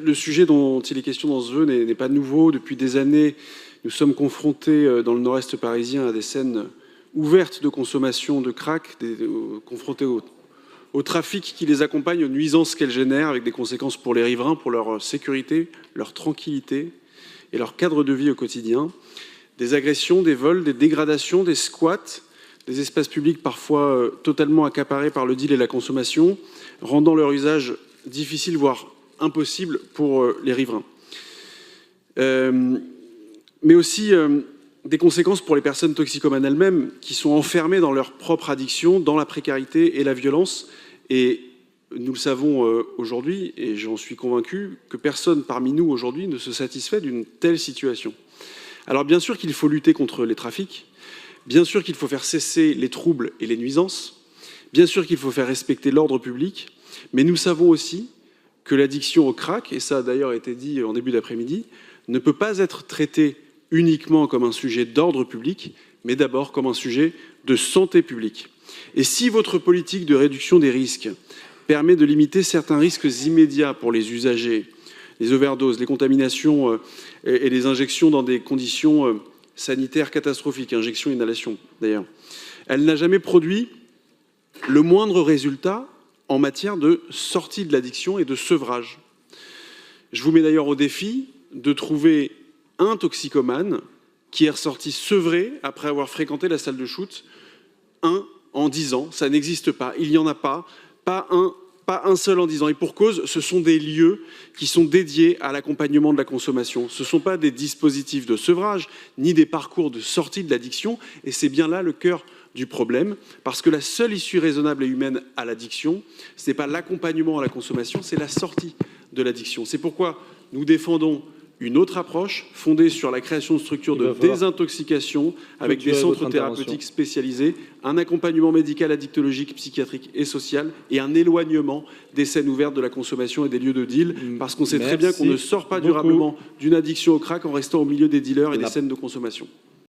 Le sujet dont il est question dans ce vœu n'est pas nouveau. Depuis des années, nous sommes confrontés dans le nord-est parisien à des scènes ouvertes de consommation de crack, confrontés au trafic qui les accompagne, aux nuisances qu'elles génèrent, avec des conséquences pour les riverains, pour leur sécurité, leur tranquillité et leur cadre de vie au quotidien. Des agressions, des vols, des dégradations, des squats, des espaces publics parfois totalement accaparés par le deal et la consommation, rendant leur usage difficile, voire impossible pour les riverains. Mais aussi des conséquences pour les personnes toxicomanes elles-mêmes, qui sont enfermées dans leur propre addiction, dans la précarité et la violence. Et nous le savons aujourd'hui, et j'en suis convaincu, que personne parmi nous aujourd'hui ne se satisfait d'une telle situation. Alors bien sûr qu'il faut lutter contre les trafics, bien sûr qu'il faut faire cesser les troubles et les nuisances, bien sûr qu'il faut faire respecter l'ordre public, mais nous savons aussi que l'addiction au crack, et ça a d'ailleurs été dit en début d'après-midi, ne peut pas être traitée uniquement comme un sujet d'ordre public, mais d'abord comme un sujet de santé publique. Et si votre politique de réduction des risques permet de limiter certains risques immédiats pour les usagers, les overdoses, les contaminations et les injections dans des conditions sanitaires catastrophiques, injection, inhalation d'ailleurs, elle n'a jamais produit le moindre résultat en matière de sortie de l'addiction et de sevrage. Je vous mets d'ailleurs au défi de trouver un toxicomane qui est ressorti sevré après avoir fréquenté la salle de shoot, en 10 ans, ça n'existe pas, il n'y en a pas un seul en 10 ans. Et pour cause, ce sont des lieux qui sont dédiés à l'accompagnement de la consommation. Ce ne sont pas des dispositifs de sevrage, ni des parcours de sortie de l'addiction, et c'est bien là le cœur du problème, parce que la seule issue raisonnable et humaine à l'addiction, ce n'est pas l'accompagnement à la consommation, c'est la sortie de l'addiction. C'est pourquoi nous défendons une autre approche fondée sur la création de structures de désintoxication avec des centres thérapeutiques spécialisés, un accompagnement médical, addictologique, psychiatrique et social et un éloignement des scènes ouvertes de la consommation et des lieux de deal, parce qu'on sait très bien qu'on ne sort pas durablement d'une addiction au crack en restant au milieu des dealers et des scènes de consommation.